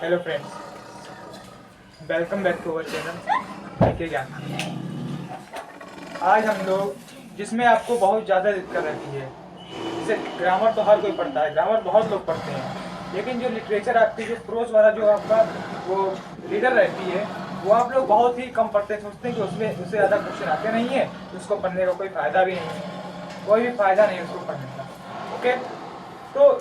Hello friends, welcome back to our channel के ज्ञान। आज हम लोग जिसमें आपको बहुत ज़्यादा दिक्कत रहती है, जैसे ग्रामर तो हर कोई पढ़ता है, ग्रामर बहुत लोग पढ़ते हैं, लेकिन जो लिटरेचर आपकी जो प्रोज वाला जो आपका वो रीडर रहती है वो आप लोग बहुत ही कम पढ़ते हैं। सोचते हैं कि उसमें उससे ज़्यादा क्वेश्चन आते नहीं है, तो उसको पढ़ने का कोई फ़ायदा भी नहीं है, कोई भी फ़ायदा नहीं है उसको पढ़ने का। ओके, तो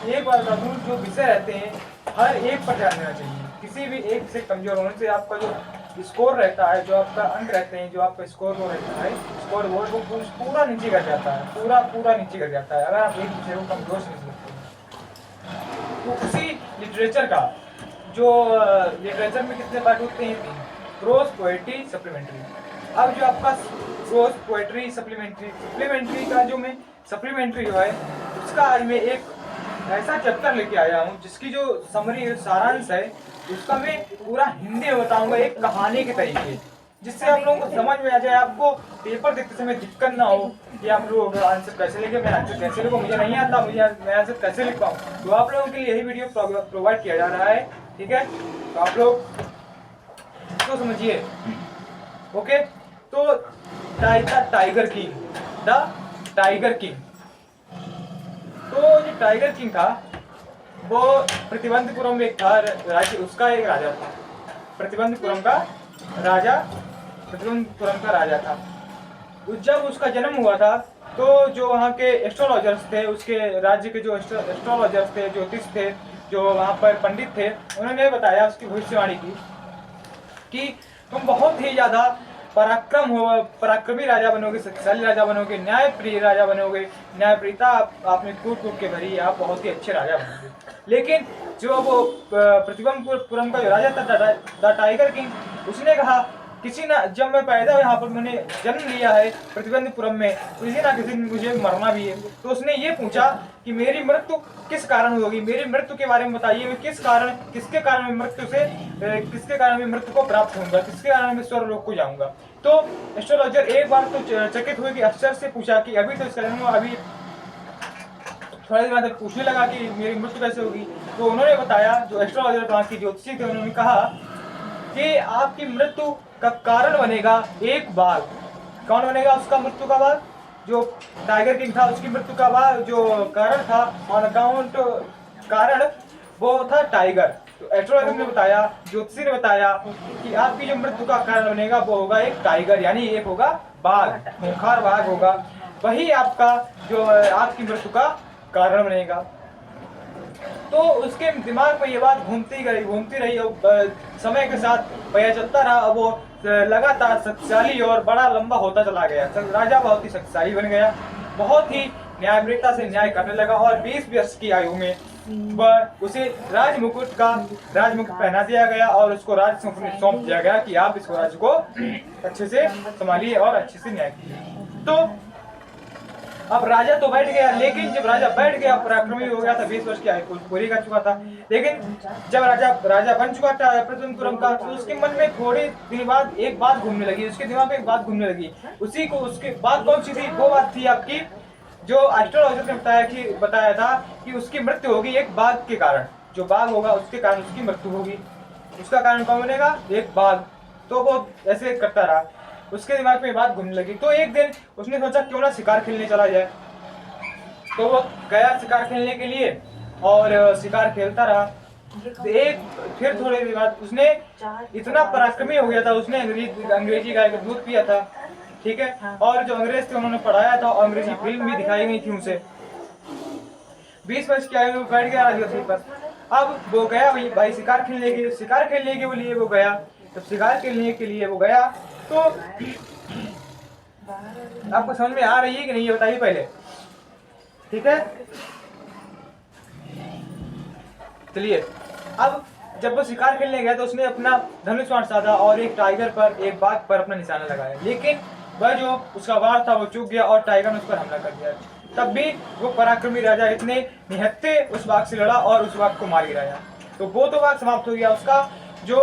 एक बात बता दूँ, जो विषय रहते हैं हर एक पर ध्यान देना चाहिए। किसी भी एक से कमजोर होने से आपका जो स्कोर रहता है, जो आपका अंक रहते हैं, जो आपका स्कोर वो रहता है, स्कोर बोर्ड वो पूरा नीचे गिर जाता है, पूरा पूरा नीचे गिर जाता है अगर आप एक विषय को कमजोर समझ लेते हैं। तो उसी लिटरेचर का जो लिटरेचर में कितने पार्ट होते हैं? तीन: प्रोज, पोएट्री, सप्लीमेंट्री। अब जो आपका प्रोज, पोएट्री, सप्लीमेंट्री का जो मैं सप्लीमेंट्री जो है उसका आज मैं एक ऐसा चैप्टर लेके आया हूँ जिसकी जो समरी सारांश है उसका मैं पूरा हिंदी में बताऊंगा, एक कहानी के तरीके, जिससे आप लोगों को समझ में आ जाए, आपको पेपर देखते समय दिक्कत ना हो कि आप लोग आंसर कैसे लिखे, मैं आंसर कैसे लिखूँ, मुझे नहीं आता, मैं आंसर कैसे लिख पाऊँ। तो आप लोगों के लिए यही वीडियो प्रोवाइड किया जा रहा है, ठीक है? तो आप लोग इसको समझिए। ओके, तो tiger king, the tiger king. तो जो टाइगर किंग था वो प्रतिबंधपुरम में एक था राज्य, उसका एक राजा था। प्रतिबंधपुरम का राजा, प्रतिबंधपुरम का राजा था। जब उसका जन्म हुआ था तो जो वहाँ के एस्ट्रोलॉजर्स थे, उसके राज्य के जो एस्ट्रोलॉजर्स थे, ज्योतिष थे, जो वहाँ पर पंडित थे, उन्होंने बताया, उसकी भविष्यवाणी की कि तुम बहुत ही ज़्यादा पराक्रमी राजा बनोगे, शक्तिशाली राजा बनोगे, न्यायप्रिय राजा बनोगे, न्यायप्रियता आप में कूट कूट के भरी है, आप बहुत ही अच्छे राजा बनोगे। लेकिन जो वो प्रतिबंधपुरम का जो राजा था, द टाइगर किंग, उसने कहा किसी ना, जब मैं पैदा यहाँ पर मैंने जन्म लिया है प्रतिबंधपुरम में, तो किसी ना किसी दिन मुझे मरना भी है। तो उसने ये पूछा कि मेरी मृत्यु किस कारण होगी, मेरी मृत्यु के बारे में बताइए, मैं किसके कारण मैं मृत्यु से किसके कारण मैं मृत्यु को प्राप्त होऊंगा, किसके कारण मैं स्वर्गलोक को जाऊंगा। तो एस्ट्रोलॉजर एक बार तो चकित हुए कि अक्षर से पूछा कि अभी तो इसका जन्म हुआ, अभी थोड़ा देर बाद पूछने लगा कि मेरी मृत्यु कैसे होगी। तो उन्होंने बताया, जो एस्ट्रोलॉजर वहाँ की ज्योतिषी थे, उन्होंने कहा कि आपकी मृत्यु का कारण बनेगा एक बाघ। कौन बनेगा उसका मृत्यु का बाघ? जो टाइगर किंग था उसकी मृत्यु का बाघ जो कारण था, ऑन अकाउंट कारण, वो था टाइगर। तो एस्ट्रोलॉजर ने बताया, ज्योतिषी ने बताया कि आपकी जो मृत्यु का कारण बनेगा वो होगा एक टाइगर, यानी एक होगा बाघ, खूंखार बाघ होगा, वही आपका जो आपकी मृत्यु का कारण बनेगा। तो उसके दिमाग में ये बात घूमती रही और समय के साथ पता चलता रहा, वो लगातार शक्तिशाली और बड़ा लंबा होता चला गया। राजा बहुत ही शक्तिशाली बन गया, बहुत ही न्यायप्रियता से न्याय करने लगा, और 20 वर्ष की आयु में वह उसे राजमुकुट पहना दिया गया और उसको राज सौंप दिया गया कि आप इस राज्य को अच्छे से संभालिए और अच्छे से न्याय कीजिए। तो अब राजा तो बैठ गया, लेकिन जब राजा बैठ गया, पराक्रमी हो गया था, 20 वर्ष की आयु पूरी कर चुका था, लेकिन जब राजा बन चुका था प्रतिबंधपुरम का, तो उसके मन में थोड़े दिन बाद एक बात घूमने लगी, उसके दिमाग में एक बात घूमने लगी। उसी को उसके बात कौन सी थी? वो बात थी आपकी, जो एस्ट्रोलॉजर ने बताया था कि उसकी मृत्यु होगी एक बाघ के कारण। जो बाघ होगा उसके कारण उसकी मृत्यु होगी। उसका कारण कौन बनेगा? एक बाघ। तो वो ऐसे करता रहा, उसके दिमाग में बात घूमने लगी। तो एक दिन उसने सोचा क्यों ना शिकार खेलने चला जाए। तो वो गया शिकार खेलने के लिए और शिकार खेलता रहा। फिर थोड़ी देर बाद उसने इतना पराक्रमी हो गया था, उसने अंग्रेजी गाय का दूध पिया था, ठीक है? और जो अंग्रेज थे उन्होंने पढ़ाया था, अंग्रेजी फिल्म भी दिखाई गई थी उसे। 20 वर्ष की आयु में बैठ गया राजगद्दी पर। अब वो गया भाई शिकार खेलने के लिए वो गया। जब शिकार खेलने के लिए वो गया तो आपको समझ में आ रही है कि नहीं, ये बताइए पहले, ठीक है? चलिए, अब जब वो शिकार खेलने गया तो उसने अपना धनुष बाण साधा और एक टाइगर पर, एक बाघ पर अपना निशाना लगाया, लेकिन वह जो उसका वार था वो चूक गया और टाइगर ने उस पर हमला कर दिया। तब भी वो पराक्रमी राजा इतने निहत्थे उस बाघ से लड़ा और उस बाघ को मार गिराया। तो वो तो बाघ समाप्त हो गया, उसका जो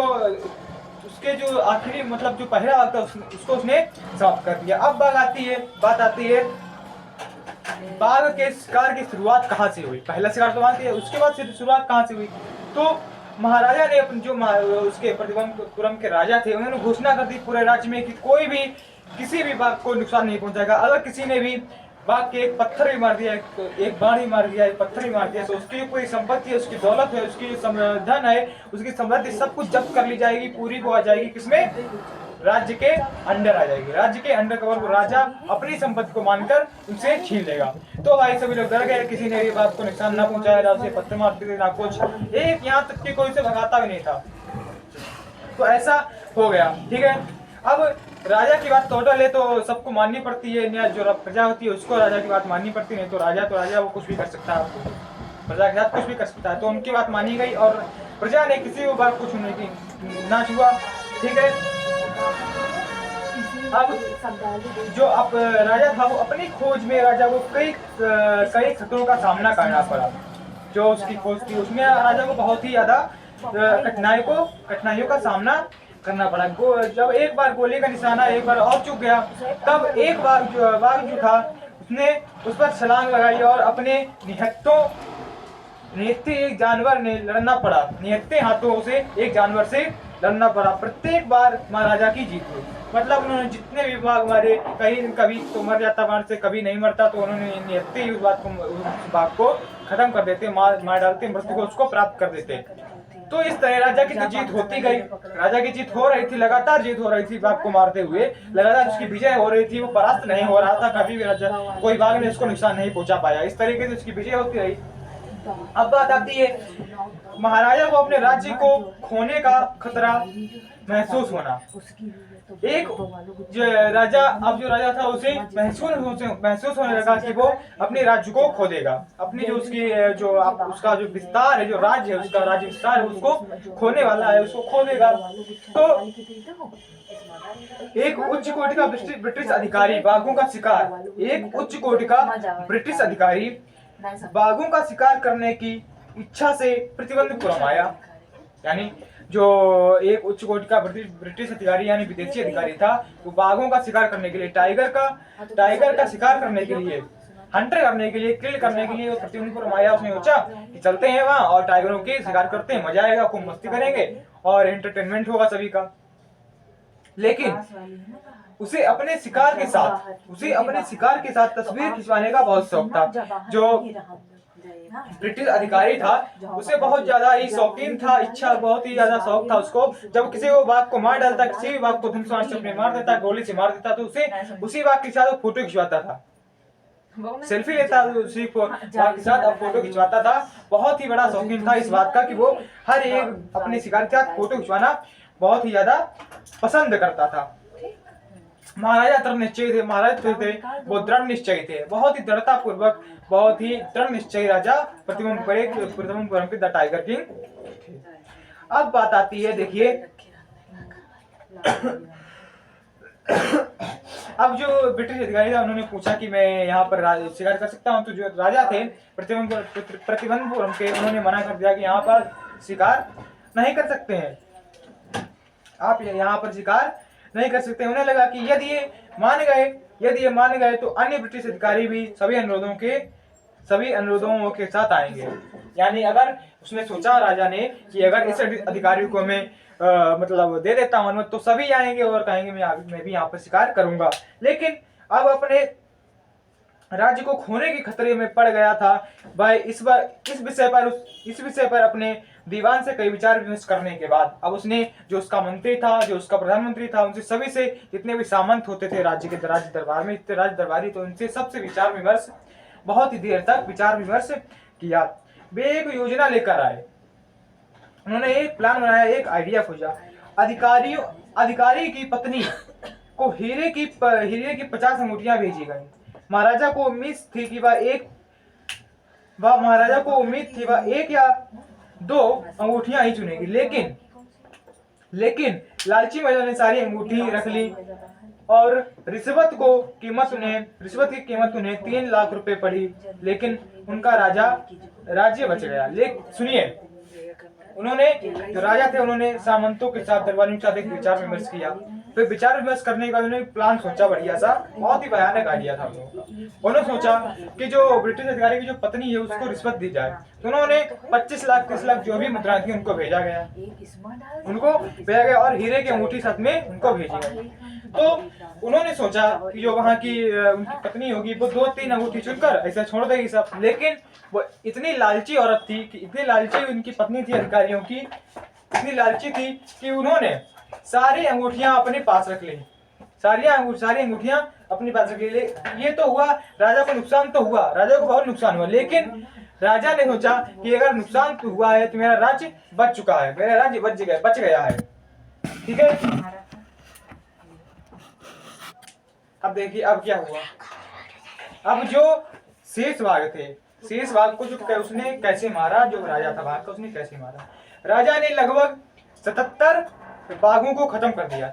उसके जो आखिरी मतलब जो पहला बाघ था उसको उसने समाप्त कर दिया। अब बात आती है बाघ के शिकार की शुरुआत कहाँ से हुई? पहला शिकार तो वहां से, उसके बाद शुरुआत कहाँ से हुई? तो महाराजा ने अपने जो उसके प्रतिबंधपुरम के राजा थे, उन्होंने घोषणा कर दी पूरे राज्य में कि कोई भी किसी भी बाघ को नुकसान नहीं पहुंचाएगा। अगर किसी ने भी बाघ के एक पत्थर भी मार दिया, एक बाण ही मार दिया, एक पत्थर ही मार दिया, तो उसकी कोई संपत्ति है, उसकी दौलत है, उसकी धन है, उसकी समृद्धि सब कुछ जब्त कर ली जाएगी, पूरी को आ जाएगी। किसमें? राज्य के अंडर आ जाएगी। राज्य के अंडर कवर को राजा अपनी संपत्ति को मानकर उनसे छीन लेगा। तो भाई सभी लोग डर गए, किसी ने भी बात को नुकसान ना पहुंचाया, ना उसे पत्थर मारते थे ना कुछ, एक यहाँ तक कि कोई उसे भगाता भी नहीं था। तो ऐसा हो गया। ठीक है, अब राजा की बात टोटल है तो सबको माननी पड़ती है, जो प्रजा होती है उसको राजा की बात माननी पड़ती है। तो राजा वो कुछ भी कर सकता है, प्रजा के साथ कुछ भी कर सकता है। तो उनकी बात मानी गई और प्रजा ने किसी को बात को छूने की ना छुआ। ठीक है, अब जो अब राजा था वो अपनी खोज में राजा को कई खतरों का सामना करना पड़ा। जो उसकी खोज थी उसमें राजा को बहुत ही ज्यादा कठिनाइयों का सामना करना पड़ा। जब एक बार गोली का निशाना एक बार और चूक गया, तब एक बार बाघ जो था उसने उस पर छलांग लगाई और अपने निहत्थे एक जानवर ने लड़ना पड़ा, निहत्थे हाथों से एक जानवर से लड़ना पड़ा। प्रत्येक बार महाराजा की जीत हुई। मतलब उन्होंने जितने भी बाघ मारे, कहीं कभी तो मर जाता बाढ़ से, कभी नहीं मरता, तो उन्होंने निहत्थे ही उस बाघ को खत्म कर देते, मार डालते, मृत्यु को उसको प्राप्त कर देते। तो इस तरह राजा की तो जीत होती गई, राजा की जीत हो रही थी, लगातार जीत हो रही थी बाघ को मारते हुए, लगातार उसकी विजय हो रही थी, वो परास्त नहीं हो रहा था कभी भी। राजा कोई बाघ ने उसको नुकसान नहीं पहुंचा पाया। इस तरीके से उसकी विजय होती रही। अब बात आती है महाराजा को अपने राज्य को खोने का खतरा महसूस होना। एक जो राजा था उसे महसूस होने लगा कि वो अपने राज्य को खो देगा, अपनी जो उसकी उसका जो विस्तार है, जो राज्य है, उसका राज्य विस्तार है, उसको खोने वाला है, उसको खो देगा। तो एक उच्च कोटि का ब्रिटिश अधिकारी बाघों का शिकार, एक उच्च कोटि का ब्रिटिश अधिकारी बाघों का शिकार करने की इच्छा से प्रतिबंधपुरम आया। यानी जो एक उच्च कोटि का ब्रिटिश अधिकारी यानी विदेशी अधिकारी था, वो बाघों का शिकार करने के लिए, टाइगर का शिकार करने के लिए, हंटर करने के लिए, किल करने के लिए वो प्रतिबंधपुरम आया। उसने सोचा कि चलते हैं वहां और टाइगरों के शिकार करते हैं, मजा आएगा, खूब मस्ती करेंगे और एंटरटेनमेंट होगा सभी का। लेकिन उसे अपने शिकार के साथ तस्वीर खिंचवाने का बहुत शौक था। जो ब्रिटिश अधिकारी था उसे बहुत ज्यादा ही शौकीन था, बहुत ही ज्यादा शौक था उसको। जब किसी को बाघ को मार डालता, किसी भी बाघ को धनुष से मार देता, गोली से मार देता, तो उसे उसी बाघ के साथ फोटो खिंचवाता था, सेल्फी लेता उसी बाघ के साथ और फोटो खिंचवाता था। बहुत ही बड़ा शौकीन था इस बात का कि वो हर एक अपने शिकार के साथ फोटो खिंचवाना बहुत ही ज्यादा पसंद करता था। महाराजा दृढ़ निश्चय थे, वो दृढ़ निश्चय थे, बहुत ही दृढ़ता पूर्वक, बहुत ही दृढ़ निश्चय राजा प्रतिबंधपुरम के द टाइगर किंग। अब बात आती है, देखिए अब जो ब्रिटिश अधिकारी था उन्होंने पूछा कि मैं यहाँ पर शिकार कर सकता हूँ। तो जो राजा थे प्रतिबंधपुरम के, उन्होंने मना कर दिया कि यहाँ पर शिकार नहीं कर सकते हैं, आप यहाँ पर शिकार नहीं कर सकते। उन्हें लगा कि यदि ये मान गए तो अन्य ब्रिटिश अधिकारी भी सभी अनुरोधों के साथ आएंगे। यानी अगर उसने सोचा राजा ने कि अगर इस अधिकारी को मैं मतलब दे देता हूं अनुमति, तो सभी आएंगे और कहेंगे मैं भी यहाँ पर शिकार करूंगा। लेकिन अब अपने राज्य को खोने के खतरे में पड़ गया था भाई। इस विषय पर अपने दीवान से कई विचार विमर्श करने के बाद अब उसने जो उसका मंत्री था, जो उसका प्रधानमंत्री था, उनसे सभी से जितने भी सामंत होते थे राज्य दरबार में, इतने राज्य दरबारी, तो उनसे सबसे विचार विमर्श, बहुत ही देर तक विचार विमर्श किया। वे एक योजना लेकर आए, उन्होंने एक प्लान बनाया, एक आइडिया खोजा। अधिकारी की पत्नी को हीरे की 50 अंगूठियां भेजी गई। महाराजा को उम्मीद थी कि वह एक या 2 अंगूठियां ही चुनेगी, लेकिन लालची महिला ने सारी अंगूठी रख ली और रिश्वत की कीमत उन्हें 3 लाख रुपए पड़ी। लेकिन उनका राज्य बच गया। सुनिए, उन्होंने जो राजा थे उन्होंने सामंतों के साथ, दरबारियों के साथ एक विचार विमर्श किया फिर विचार विमर्श करने के बाद उन्होंने प्लान सोचा बढ़िया सा, बहुत ही भयानक आइडिया था उन्होंने सोचा कि जो ब्रिटिश अधिकारी की जो पत्नी है उसको रिश्वत दी जाए। तो उन्होंने 25 लाख 30 लाख जो भी मुद्रा थी उनको भेजा गया और हीरे की अंगूठी साथ में उनको भेजी गई। तो उन्होंने सोचा कि जो वहाँ की उनकी पत्नी होगी वो 2-3 अंगूठी चुनकर ऐसे छोड़ देगी सब, लेकिन वो इतनी लालची औरत थी कि इतनी लालची उनकी पत्नी थी अधिकारियों की, इतनी लालची थी कि उन्होंने सारी अंगूठियां अपने पास रख ली, सारी अंगूठियां अपने पास रख ली। ये तो हुआ, राजा को नुकसान तो हुआ, राजा को बहुत नुकसान हुआ, लेकिन राजा ने सोचा कि अगर नुकसान तो हुआ है तो मेरा राज्य बच चुका है, मेरा राज्य बच गया है। ठीक है, अब देखिए अब क्या हुआ। अब जो शेष बाघ थे, शेष बाघ को जो उसने कैसे मारा, जो राजा था बाघ का उसने कैसे मारा। राजा ने लगभग 77 बाघों को खत्म कर दिया।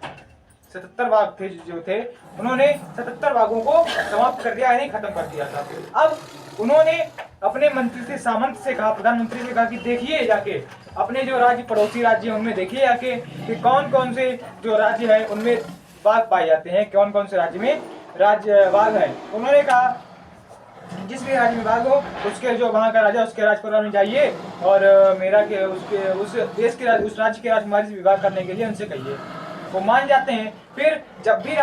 77 बाघ थे जो थे, उन्होंने 77 बाघों को समाप्त कर दिया, यानी खत्म कर दिया था। अब उन्होंने अपने मंत्री से, सामंत से कहा, प्रधानमंत्री से कहा कि देखिए जाके अपने जो राज्य पड़ोसी राज्य हैं उनमें देखिए जाके कि कौन कौन से जो राज्य है उनमें बाघ पाए जाते हैं, कौन कौन से राज्य में बाघ है। उन्होंने कहा जिस भी राज्य में बाघ हो उसके जो वहाँ का राजा उसके राजपुरा में जाइए और मेरा के उसके उस देश के उस राज्य के राजकुमारी से विवाह करने के लिए उनसे कहिए। वो मान जाते हैं। फिर जब भी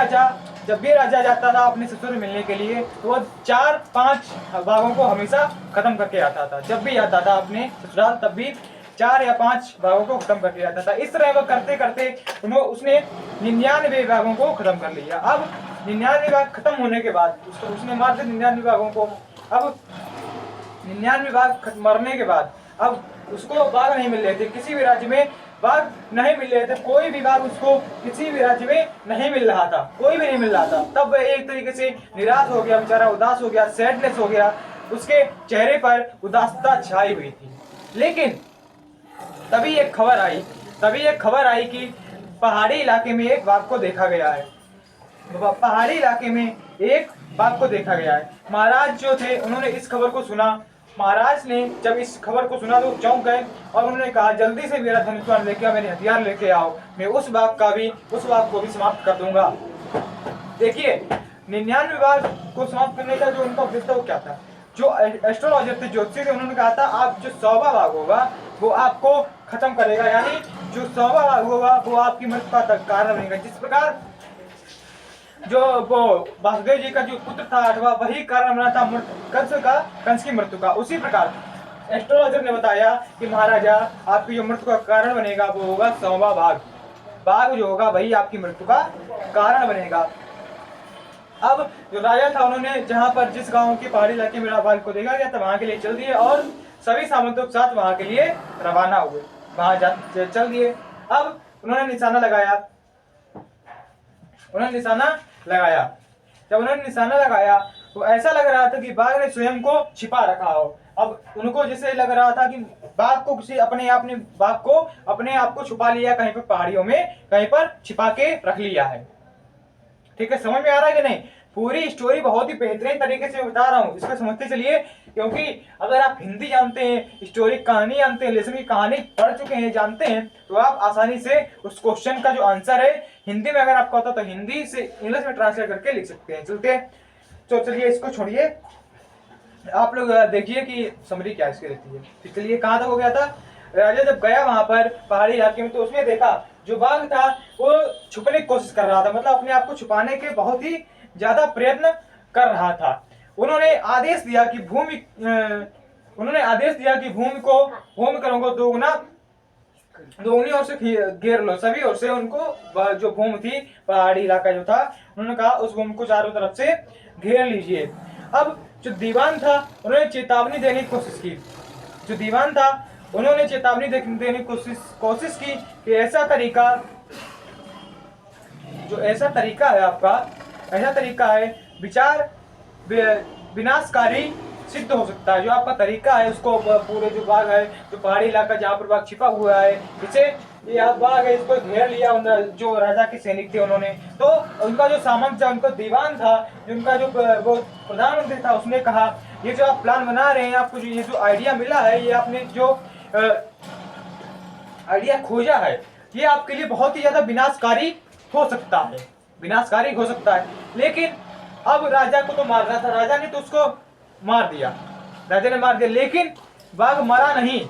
राजा जाता था अपने ससुर मिलने के लिए तो वो 4-5 बाघों को हमेशा खत्म करके आता था। जब भी आता था अपने ससुराल तब भी 4 या 5 बाघों को खत्म करके आता था। इस तरह वो करते करते उसने 99 बाघों को खत्म कर लिया। अब 99 बाघ खत्म होने के बाद उसने मार दिया 99 बाघों को। अब 99 बाघ मरने के बाद अब उसको बाघ नहीं मिल रहे थे, किसी भी राज्य में बाघ नहीं मिल रहे थे, कोई भी बाघ उसको किसी भी राज्य में नहीं मिल रहा था, कोई भी नहीं मिल रहा था। तब एक तरीके से निराश हो गया, बेचारा उदास हो गया, सैडनेस हो गया, उसके चेहरे पर उदासता छाई हुई थी। लेकिन तभी एक खबर आई कि पहाड़ी इलाके में एक बाघ को देखा गया है। पहाड़ी इलाके में एक बाघ को देखा गया है। महाराज जो थे उन्होंने इस खबर को सुना। महाराज ने जब इस खबर को सुना तो चौंक गए और उन्होंने कहा जल्दी से मेरा धनुष लेके आओ, मेरे हथियार लेके आओ, मैं उस बाघ को भी समाप्त कर दूंगा। देखिए 99 बाघ को समाप्त करने का जो उनका उद्देश्य वो क्या था। जो एस्ट्रोलॉजर थे, ज्योतिषी थे, उन्होंने कहा था आप जो 100वां बाघ होगा वो आपको खत्म करेगा, यानी जो 100वां बाघ होगा वो आपकी मृत्यु का कारण बनेगा। जिस प्रकार जो वो वासुदेव जी का जो पुत्र था 8वां, वही कारण बना था कंस की मृत्यु का। उसी प्रकार एस्ट्रोलॉजर ने बताया कि महाराजा आपकी जो मृत्यु का कारण बनेगा वो होगा 100वां बाघ जो होगा वही आपकी मृत्यु का कारण बनेगा। अब जो राजा था उन्होंने जहाँ पर जिस गांव के पहाड़ी इलाके में बाघ को देखा गया था वहां के लिए चल दिए और सभी सामंतों के साथ वहां के लिए रवाना हुए, वहां चल दिए। अब उन्होंने निशाना लगाया। जब उन्होंने निशाना लगाया तो ऐसा लग रहा था कि बाघ ने स्वयं को छिपा रखा हो। अब उनको जैसे लग रहा था कि बाघ को अपने आप को छुपा लिया, कहीं पर पहाड़ियों में कहीं पर छिपा के रख लिया है। ठीक है, समझ में आ रहा है कि नहीं। पूरी स्टोरी बहुत ही बेहतरीन तरीके से बता रहा हूँ, इसको समझते चलिए, क्योंकि अगर आप हिंदी जानते हैं, स्टोरी कहानी जानते हैं, लेसन की कहानी पढ़ चुके हैं, जानते हैं, तो आप आसानी से उस क्वेश्चन का जो आंसर है हिंदी में अगर आपको आता तो हिंदी से इंग्लिश में ट्रांसलेट करके लिख सकते हैं। तो चलिए इसको छोड़िए, आप लोग देखिए कि समरी क्या इसकी रहती है। तो चलिए कहाँ तक हो गया था। राजा जब गया वहां पर पहाड़ी इलाके में तो उसने देखा जो बाघ था वो छुपने की कोशिश कर रहा था, मतलब अपने आप को छुपाने के बहुत ही ज्यादा प्रयत्न कर रहा था। उन्होंने आदेश दिया कि भूमि का रंगो दोगुनी ओर से घेर लो, सभी ओर से उनको जो भूमि थी, पहाड़ी इलाका जो था, उन्होंने कहा उस भूमि को चारों तरफ से घेर लीजिए। अब जो दीवान था उन्होंने चेतावनी देने की कोशिश की। देने की कोशिश की कि ऐसा तरीका है आपका, ऐसा तरीका है विचार विनाशकारी सिद्ध हो सकता है। जो आपका तरीका है उसको पूरे जो बाघ है, जो पहाड़ी इलाका जहाँ पर बाघ छिपा हुआ है, इसे ये बाघ है इसको घेर लिया जो राजा के सैनिक थे उन्होंने। तो उनका जो सामंत था, उनका दीवान था, उनका जो वो प्रधानमंत्री था, उसने कहा ये जो आप प्लान बना रहे हैं, आपको ये जो आइडिया मिला है, ये आपने जो आइडिया खोजा है, ये आपके लिए बहुत ही ज्यादा विनाशकारी हो सकता है, विनाशकारी हो सकता है। लेकिन अब राजा को तो मारना था, राजा ने तो उसको मार दिया, राजा ने मार दिया, लेकिन बाघ मरा नहीं।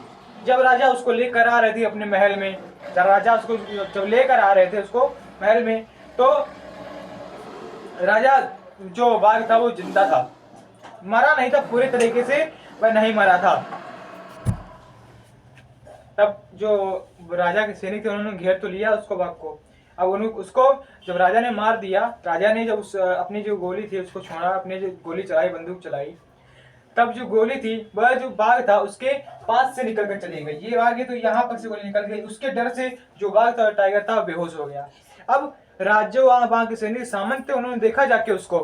जब राजा उसको लेकर आ रहे थे अपने महल में, जब राजा उसको जब लेकर आ रहे थे उसको महल में, तो राजा जो बाघ था वो जिंदा था, मरा नहीं था पूरे तरीके से, वह नहीं मरा था। तब जो राजा के सैनिक थे उन्होंने घेर तो लिया उसको, बाघ को। अब उसको जब राजा ने मार दिया, राजा ने जब उस अपनी जो गोली थी उसको छोड़ा, अपने जो गोली चलाई, बंदूक चलाई, तब जो गोली थी वह जो बाघ था उसके पास से निकल कर चली गई। ये बाघ है तो यहाँ पर से गोली निकल गई, उसके डर से जो बाघ था, टाइगर था, बेहोश हो गया। अब राज्य वहां बाघ के सैनिक सामंत थे, उन्होंने देखा जाके उसको,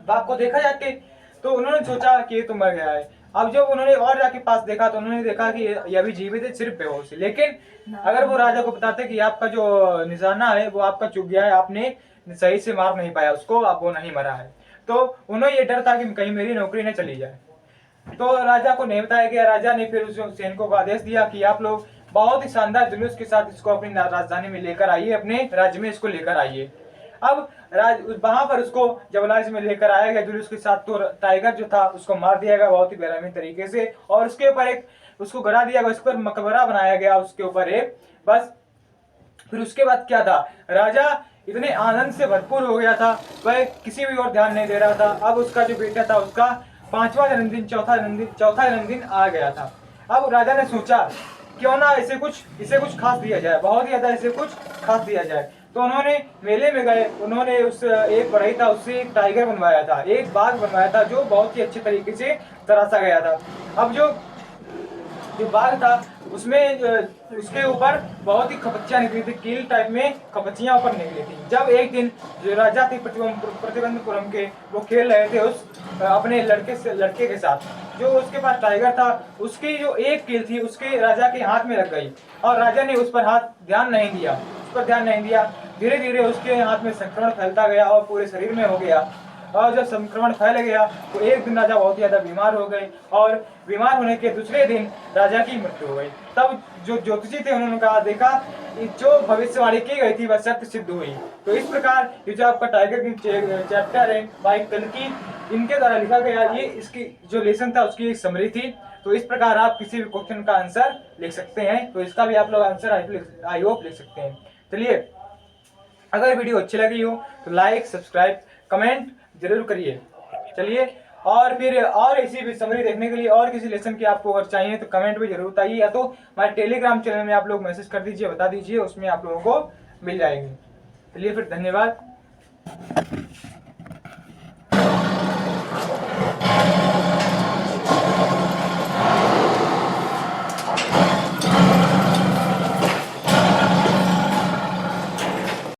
बाघ को देखा जाके, तो उन्होंने सोचा कि ये तो मर गया है। अब जब उन्होंने और जाके पास देखा तो उन्होंने देखा कि ये अभी जीवित है, सिर्फ बेहोश है। लेकिन अगर वो राजा को बताते कि आपका जो निशाना है वो आपका चूक गया है, आपने सही से मार नहीं पाया उसको, अब वो नहीं मरा है, तो उन्हें ये डर था कि कहीं मेरी नौकरी न चली जाए। तो राजा को नहीं बताया गया। राजा ने फिर उस सैनिकों को आदेश दिया कि आप लोग बहुत ही शानदार जुलूस के साथ इसको अपनी राजधानी में लेकर आइए, अपने राज्य में इसको लेकर आइए। अब वहां पर उसको जब राज्य में लेकर आया गया जुलूस के साथ, तो टाइगर जो था उसको मार दिया गया बहुत ही बेरहमी तरीके से, और उसके ऊपर एक उसको गड़ा दिया गया, उस पर मकबरा बनाया गया उसके ऊपर एक, बस। फिर उसके बाद क्या था, राजा इतने आनंद से भरपूर हो गया था, वह किसी भी और ध्यान नहीं दे रहा था। अब उसका जो बेटा था उसका 5वां जन्मदिन, चौथा जन्मदिन आ गया था। अब राजा ने सोचा क्यों ना इसे कुछ खास दिया जाए, बहुत ही ज्यादा इसे कुछ खास दिया जाए। तो उन्होंने मेले में गए, उन्होंने उस एक बढ़ई था उससे एक टाइगर बनवाया था, एक बाघ बनवाया था जो बहुत ही अच्छे तरीके से तराशा गया था। अब जो बाघ था उसमें उसके ऊपर बहुत ही खपच्चियां निकली थी, कील टाइप में खपच्चियां ऊपर निकली थी। जब एक दिन जो राजा थे प्रतिबंधपुरम के, वो खेल रहे थे उस अपने लड़के के साथ, जो उसके पास टाइगर था, उसकी जो एक कील थी उसके राजा के हाथ में लग गई, और राजा ने उस पर ध्यान नहीं दिया। धीरे धीरे उसके हाथ में संक्रमण फैलता गया और पूरे शरीर में हो गया, और जब संक्रमण फैल गया तो एक दिन राजा बहुत ज्यादा बीमार हो गए, और बीमार होने के दूसरे दिन राजा की मृत्यु हो गई। तब जो ज्योतिषी थे उन्होंने कहा, देखा जो भविष्यवाणी की गई थी वह सत्य सिद्ध हुई। तो इस प्रकार ये जो आपका टाइगर की चैप्टर है भाई कल्कि, इनके द्वारा लिखा गया, ये इसकी जो लेसन था उसकी एक समरी थी। तो इस प्रकार आप किसी भी क्वेश्चन का आंसर लिख सकते हैं, तो इसका भी आप लोग आंसर आई होप लिख सकते हैं। चलिए, अगर वीडियो अच्छी लगी हो तो लाइक, सब्सक्राइब, कमेंट जरूर करिए। चलिए, और फिर और इसी भी समरी देखने के लिए और किसी लेसन की आपको अगर चाहिए तो कमेंट में जरूर बताइए, या तो हमारे टेलीग्राम चैनल में आप लोग मैसेज कर दीजिए, बता दीजिए, उसमें आप लोगों को मिल जाएंगे। चलिए फिर, धन्यवाद।